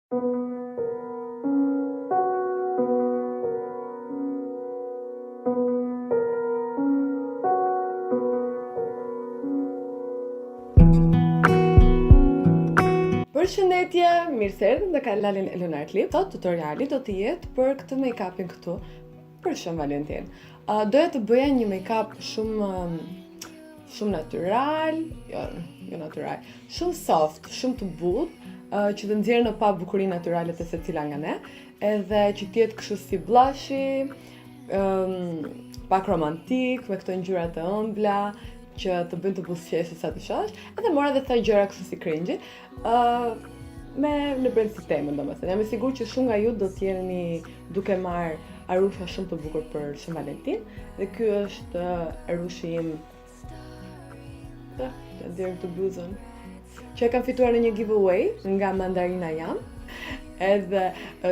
Përshëndetje, mirë se erdhëm në kanalin e Lunar Clip. Sot tutoriali do të jetë për këtë make-upin këtu për Shen Valentin. Doja të bëja një make-up shumë natyral, jo natyral, shumë soft, shumë të butë, që të nxjerrë në pa bukurinë natyrale të secila nga ne, edhe që të jetë kështu si blushi, pak romantik, me këto ngjyra të ëmbla, që të bëjnë të buzëqeshë sa të shosh, edhe mora dhe ca gjëra kështu si cringe, me në brendësi temën domethënë. Jam e sigurt që shumë nga ju do të jeni duke marrë arusha shumë të bukur për Shen Valentin, dhe ky është arushi im deri këtë bluzën, që e kam fituar në një giveaway nga mandarina jam, edhe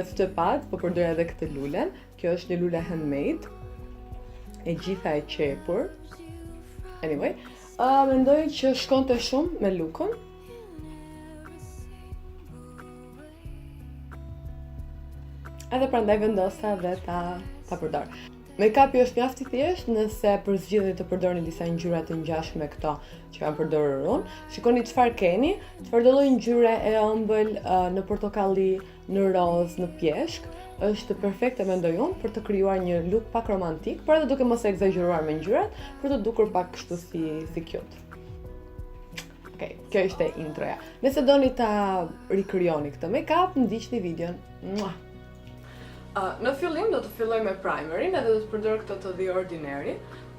Shqipat, po përdor edhe këtë lulen. Kjo është një lule handmade, e gjitha e qepur. Anyway, mendoj që shkonte shumë me lookun. Edhe prandaj vendosa dhe ta përdor. Make-upi është mjaft i thjeshtë nëse përzgjidhni të përdorni disa ngjyra të ngjashme me këto që kam përdorur unë. Shikoni çfarë keni, çfarë lloj ngjyre e ëmbël, në portokalli, në roz, në pjeshk. Është perfekte mendoj unë për të krijuar një look pak romantik, por edhe duke mos e egzageruar me ngjyrat, për të dukur pak kështu si cute. Okej, kjo ishte introja. Nëse doni ta rikrijoni këtë make-up, ndiqni videon. Në fillim do të filloj me primerin, edhe do të përdor këtë të The Ordinary.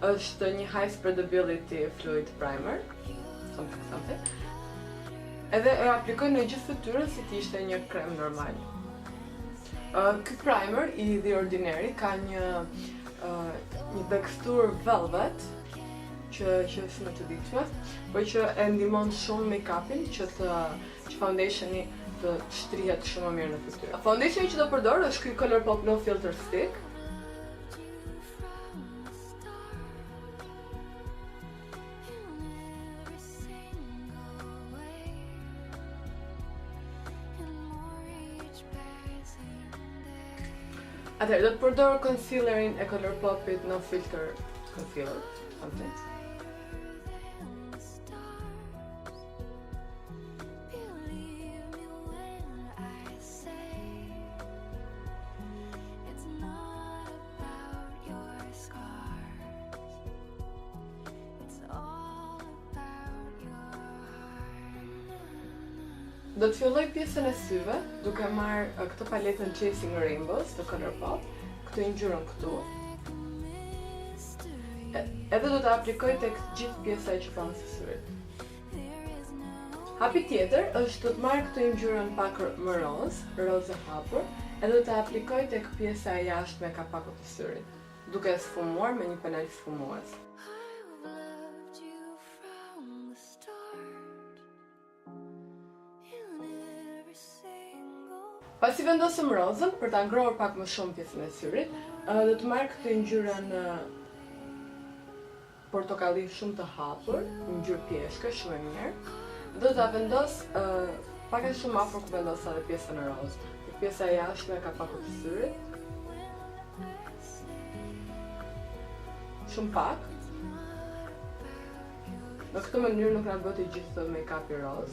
Është një high spreadability fluid primer, something. Edhe e aplikoj në gjithë fytyrën si të ishte një krem normal. Ky primer i The Ordinary ka një teksturë velvet që është shumë e çuditshme, por që e ndihmon shumë make-upin që foundationi të shtrihet shumë më mirë në fytyrë. Foundationi që do përdor është ky Colourpop No Filter Stick. Atëherë, do të përdor concealerin e Colourpopit No Filter Concealer, something. Do të filloj pjesën e syve duke marrë këtë paletën Chasing Rainbows të Colourpop, këtë ngjyrën këtu. Edhe do të aplikoj tek gjithë pjesa që ka në syrit. Hapi tjetër është do të marrë këtë ngjyrën pak më roz e hapur, edhe do të aplikoj tek pjesa e jashtme ka pakut të syrit, duke e sfumuar me një penal sfumues. Pasi vendosëm rozën, për ta ngrohur pak më shumë pjesën e syrit, do të marr këtë ngjyrën portokalli shumë të hapur, ngjyrë pjeshke, shumë e mirë. Do ta vendos pak a shumë afër ku vendosa edhe pjesën e rozë. Pjesa e jashtme ka pakut të syrit. Shumë pak. Në këtë mënyrë nuk na bëhet i gjithë make-upi roz.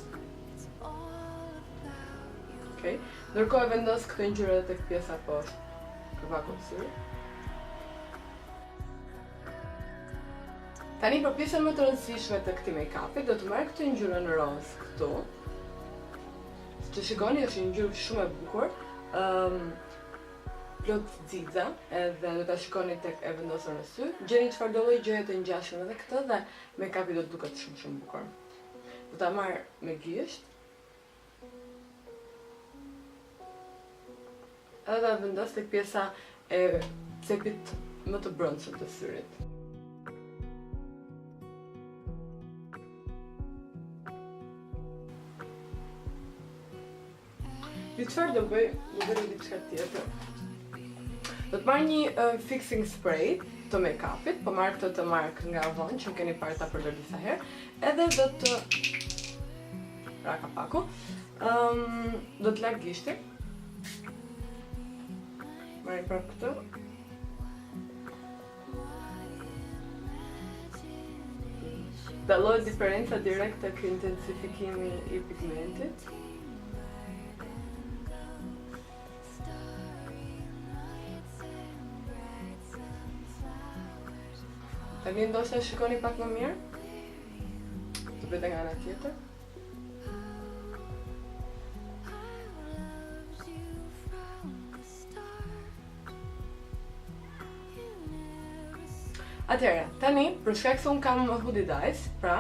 Ndërkohë e vendos këtë ngjyrë edhe tek pjesa poshtë të pakut të syrit. Tani për pjesën më të rëndësishme të këtij make-upi do të marr këtë ngjyrën roz këtu. Që shikoni është një ngjyrë shumë e bukur, plot zigza, edhe do ta shikoni tek e vendosur në sy. Gjeni çfarë do lloj gjëje të ngjashme edhe këtë dhe make-upi do të duket shumë bukur. Do ta marr me gisht. Edhe ta vendos tek pjesa e cepit më të brendshëm të syrit. Çfarë do bëj? Do bëj diçka tjetër. Do të marr një fixing spray të make-upit, po marr këtë të mark nga Avon, që keni parë ta përdor disa herë, edhe do të raka paku. Do të larg gishtin. Marrim prap këtu. Dallohet diferenca direkt tek intensifikimi I pigmentit. Tani ndoshta shikoni pak më mirë. Të bëjtë nga ana tjetër. Atëherë, tani, për shkak se unë kam ndaj, pra,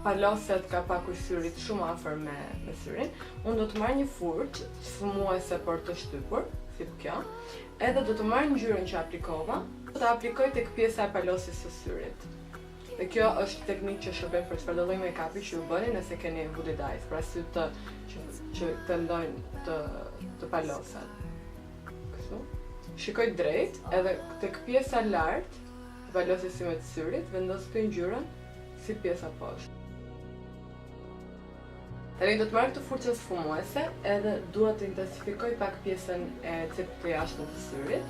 paloset ka paku syrit shumë afër me syrin, unë do të marr një furçë sfumuese për të shtypur, si kjo, edhe do të marr ngjyrën që aplikova, do ta aplikoj tek pjesa e palosjes së syrit. Dhe kjo është teknikë që shërben për çfarëdo lloj make-upi që ju bëni nëse keni ndaj, pra sytë që tendojnë të palosen. Kështu. Shikoj drejt, edhe tek pjesa lart palosjes së syrit, vendos këtë ngjyrën si pjesa poshtë. Tani do të marr këtë furçën sfumuese, edhe dua të intensifikoj pak pjesën e cepit të jashtëm të syrit.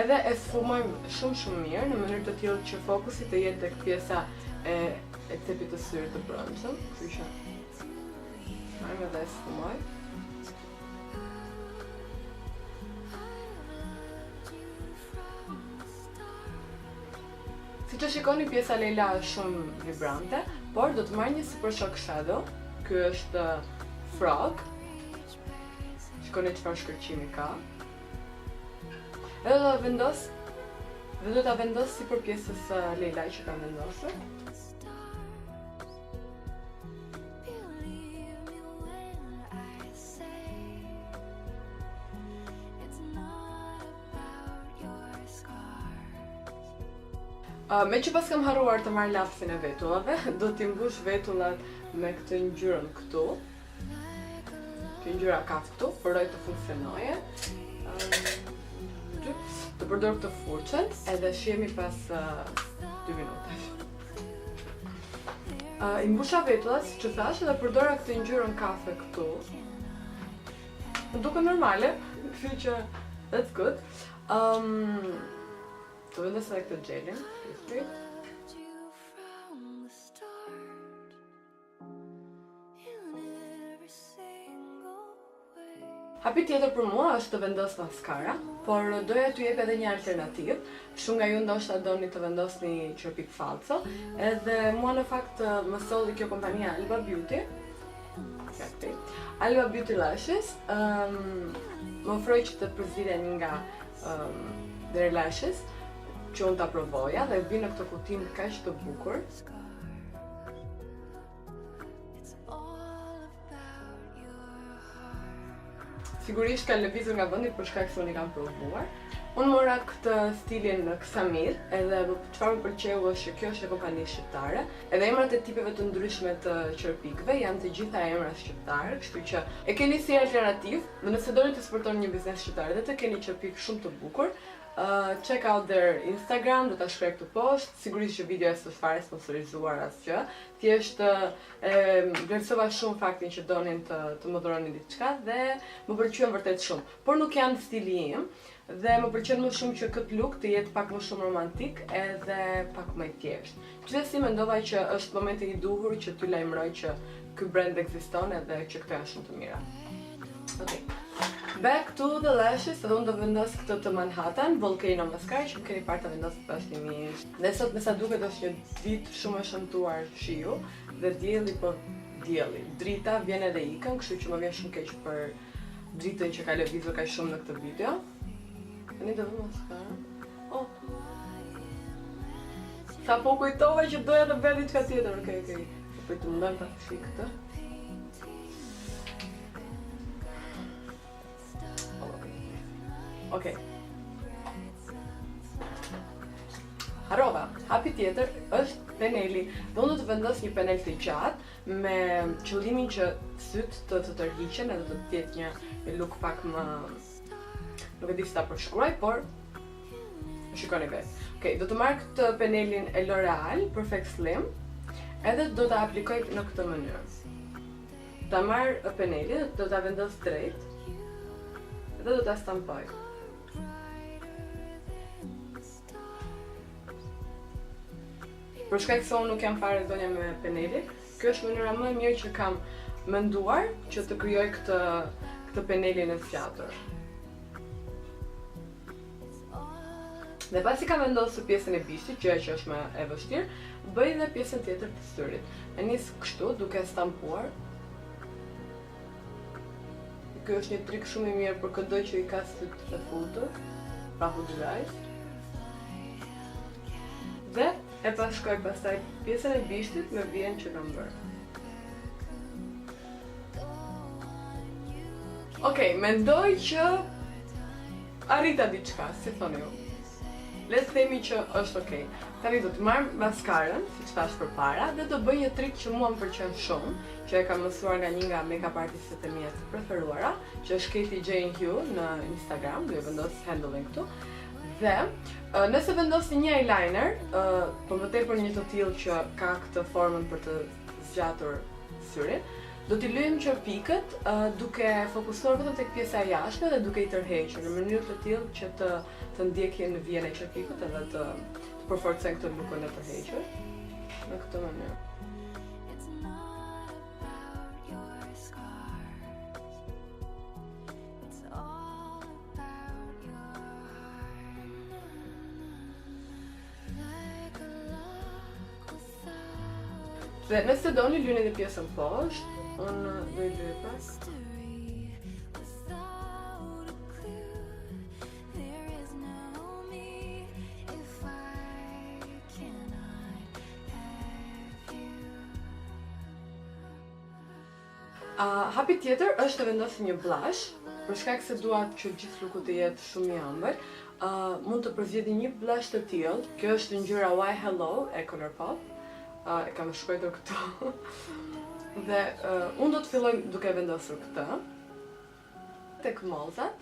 Edhe e sfumojmë shumë mirë në mënyrë të tillë që fokusi të jetë tek pjesa e cepit të syrit të brendshëm, kështu që marrim edhe e sfumoj. Si që shikoni, pjesa Lejla është shumë vibrante, por do të marrë një super shock shadow. Ky është frog. Shikoni çfarë shkërqimi ka. Edhe do ta vendos sipër pjesës Lejla që kam vendosur. Me që pas kam harruar të marrë lapsin e vetullave, do t'i mbush vetullat me këtë ngjyrën këtu. Kjo ngjyra ka këtu, uroj të funksionoje. Të përdor këtë furçën, edhe shihemi pas 2 minutash. I mbusha vetullat, siç që thash, edhe përdora këtë ngjyrën kafe këtu. Më duket normale, kështu që that's good. Të vendos edhe këtë gjelin. Hapi tjetër për mua është të vendos maskara, por doja t'ju jep edhe një alternativë. Shumë nga ju ndoshta doni të vendosni qërpik falco, edhe mua në fakt më solli kjo kompania Alba Beauty. Alba Beauty Lashes më ofroi që të përziden nga their lashes, që unë ta provoja dhe vi në këtë kutim kaq të bukur. Sigurisht ka lëvizur nga vendi për shkak se unë i kam provuar. Unë mora këtë stilin në Ksamir, edhe çfarë më pëlqeu është që kjo është e kompani shqiptare, edhe emrat e tipeve të ndryshme të qërpikëve janë të gjitha emra shqiptar, kështu që e keni si alternativë, dhe nëse doni të sportoni një biznes shqiptar dhe të keni qërpik shumë të bukur, check out their Instagram, do ta shkruaj këtu poshtë. Sigurisht që videoja s'është fare sponsorizuar asgjë. Thjesht vlerësova shumë faktin që donin të më dhuroni diçka dhe më pëlqyen vërtet shumë. Por nuk janë stili im dhe më pëlqen më shumë që këtë look të jetë pak më shumë romantik edhe pak më i thjeshtë. Gjithsesi mendova që është momenti I duhur që t'ju lajmëroj që ky brand ekziston edhe që këto janë shumë të mira. Okay. Back to the lashes, edhe unë do vendos këtë të Manhattan, Volcano Mascara, që më keni parë të vendosë vazhdimisht. Dhe sot me sa duket është një ditë shumë e shëmtuar shiu, dhe dielli. Drita vjen edhe ikën, kështu që më vjen shumë keq për dritën që ka lëvizur kaq shumë në këtë video. Tani do vë maskara. Oh. Sa po kujtova që doja të bëj diçka tjetër, okay. Po të ndaj ta fik këtë. Okej. Harova, hapi tjetër është peneli. Do unë të vendos një penel të gjatë me qëllimin që syt të tërhiqen edhe të jetë një look pak më, nuk e di si ta përshkruaj, por shikoni vetë. Okej, do të marr këtë penelin e L'Oreal Perfect Slim, edhe do ta aplikoj në këtë mënyrë. Ta marr penelin, do ta vendos drejt, edhe do ta stampoj. Për shkak se unë nuk jam fare zonja me penelin, kjo është mënyra më e mirë që kam menduar që të krijoj këtë penelin e zgjatur. Dhe pasi kam vendosur pjesën e bishtit, që është më e vështirë, bëj edhe pjesën tjetër të syrit. E nis kështu, duke stampuar. Ky është një trik shumë i mirë për çdo që i ka syt të futur, pra hudrojs. Dhe e bashkoj pastaj pjesën e bishtit me vjen që kam bërë. Okej, mendoj që arrita diçka, si thoni ju. Le të themi që është okej. Tani do të marr maskarën, siç thash përpara, dhe do bëj një trik që mua më pëlqen shumë, që e kam mësuar nga një nga make-up artistët e mia të preferuara, që është Katie Jane Hugh në Instagram, do ju vendos handle-in këtu. Dhe nëse vendosni një eyeliner, po më tepër një të tillë që ka këtë formën për të zgjatur syrin, do t'i lëjmë që pikët duke fokusuar vetëm tek pjesa e jashtme dhe duke i tërhequr në mënyrë të tillë që të ndjekin vjen e çerpikut edhe të përforcojnë këtë lukun e tërhequr në këtë mënyrë. Dhe nëse doni lyni edhe pjesën poshtë, unë do i lyj pak. Hapi tjetër është të vendosni një blush, për shkak se dua që gjithë looku të jetë shumë i ëmbël. Mund të përzgjedhni një blush të tillë. Kjo është ngjyra Why Hello e Colourpop. E kam shkruar këtu. Dhe unë do të filloj duke vendosur këtë tek mollzat.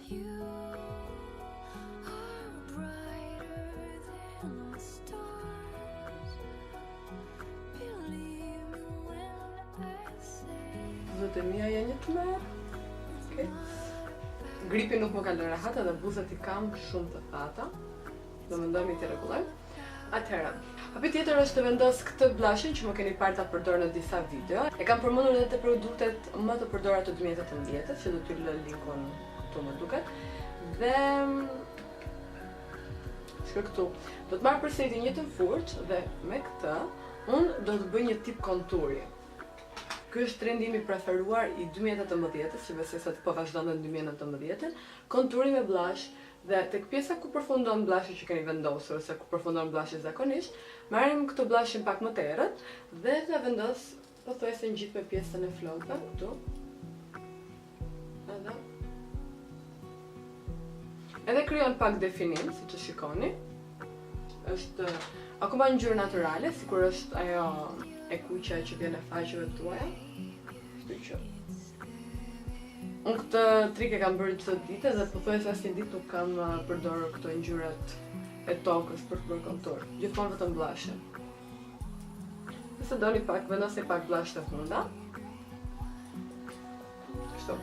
Buzët e mia janë një të merë. Okay. Gripi nuk më ka lënë rahat edhe buzët i kam shumë të thata. Do mendojmë t'i rregullojmë. Atëherë, hapi tjetër është të vendos këtë blushin që më keni parë ta përdor në disa video. E kam përmendur edhe te produktet më të përdorura të 2018-t, që do t'ju lë linkun këtu më duket. Dhe shkoj këtu. Do të marr përsëri të njëjtën furçë dhe me këtë unë do të bëj një tip konturi. Ky është trendi im i preferuar i 2018-s, që besoj se po vazhdon në 2019-ën, konturi me blush. Dhe tek pjesa ku përfundon blushi që keni vendosur, ose ku përfundon blushi zakonisht, marrim këtë blushin pak më të errët dhe ta vendos pothuajse ngjit me pjesën e flokëve këtu. Edhe krijon pak definim, siç e shikoni. Është akoma një ngjyrë natyrale, sikur është ajo e kuqja që vjen e faqeve tuaja. Kështu që unë këtë trik e kam bërë çdo ditë dhe pothuajse asnjë ditë nuk kam përdorur këto ngjyrat e tokës për të bërë kontur. Gjithmonë vetëm blushin. Nëse doni pak, vendosni pak blush të funda. Kështu.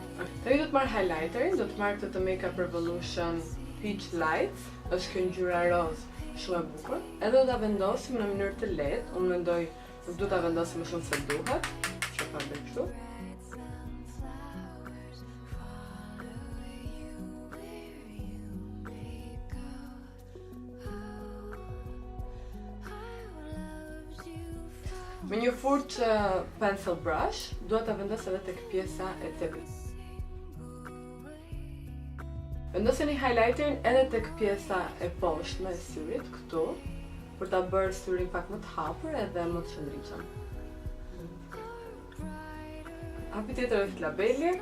Tani do të marr highlighterin, do të marr këtë të Makeup Revolution Peach Lights, është kjo ngjyra roz shumë e bukur. Edhe do ta vendosim në mënyrë të lehtë, unë mendoj nuk do ta vendosim më shumë se duhet, që pa bërë kështu. Me një furçë pencil brush, dua ta vendos edhe tek pjesa e cepit. Vendosni highlighterin edhe tek pjesa e poshtme e syrit, këtu, për ta bërë syrin pak më të hapur edhe më të shëndritshëm. Hapi tjetër është labeli,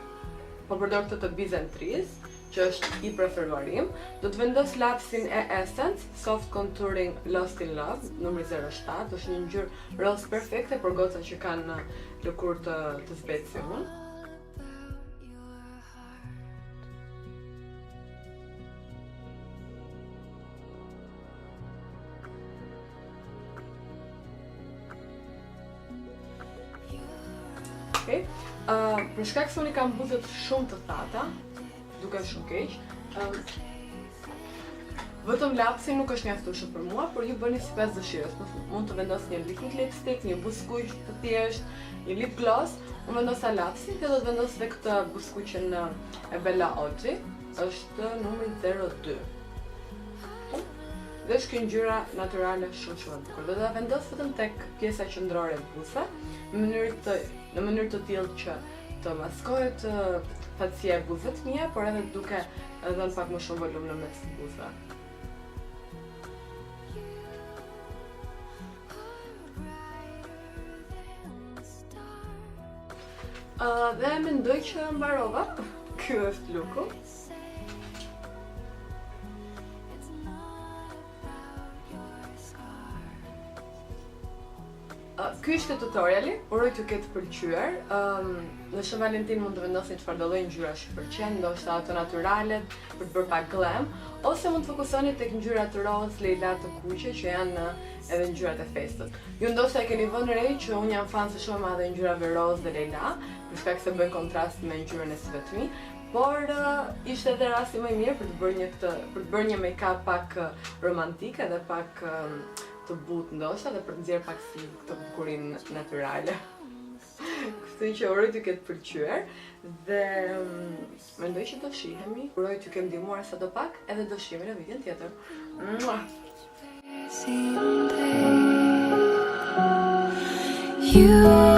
po përdor këtë të Bizantris, që është i preferuar im. Do të vendos lapsin e Essence Soft Contouring Lost in Love, numri 07, është një ngjyrë roz perfekte për gocat që kanë lëkurë të zbetë si unë. Okej. Për shkak se unë kam buzët shumë të thata, duken shumë keq. Vetëm lapsi nuk është mjaftueshëm për mua, por ju bëni sipas dëshirës. Mund të vendosni një liquid lipstick, një buzëkuq të thjeshtë, një lip gloss. Unë vendosa lapsin, dhe do të vendos dhe këtë buzëkuqen e Bella Oggi, është numri 02. Dhe është kjo ngjyra natyrale shumë e bukur. Do ta vendos vetëm tek pjesa qendrore e buzëve, në mënyrë të tillë që të maskohet fatësia e buzëve të mia, por edhe duke dhënë pak më shumë volum në mes të buzëve. Dhe mendoj që mbarova. Ky është looku. Ky ishte tutoriali, uroj t'ju ketë pëlqyer. Në Shen Valentin mund të vendosni çfarë do lloj ngjyrash ju pëlqen, ndoshta ato naturalet për të bërë pak glam, ose mund të fokusoni tek ngjyrat roz, lejla të kuqe që janë edhe ngjyrat e festës. Ju ndoshta e keni vënë re që unë jam fan shumë e madhe e ngjyrave roz dhe lejla, për shkak se bëjnë kontrast me ngjyrën e syve të mi, por ishte edhe rasti më i mirë për të bërë një make-up pak romantik edhe pak të butë ndoshta dhe për të nxjerrë pak si këtë bukurinë natyrale. Kështu që uroj t'ju ketë pëlqyer dhe mendoj që do shihemi. Uroj t'ju kem ndihmuar sadopak edhe do shihemi në videon tjetër. You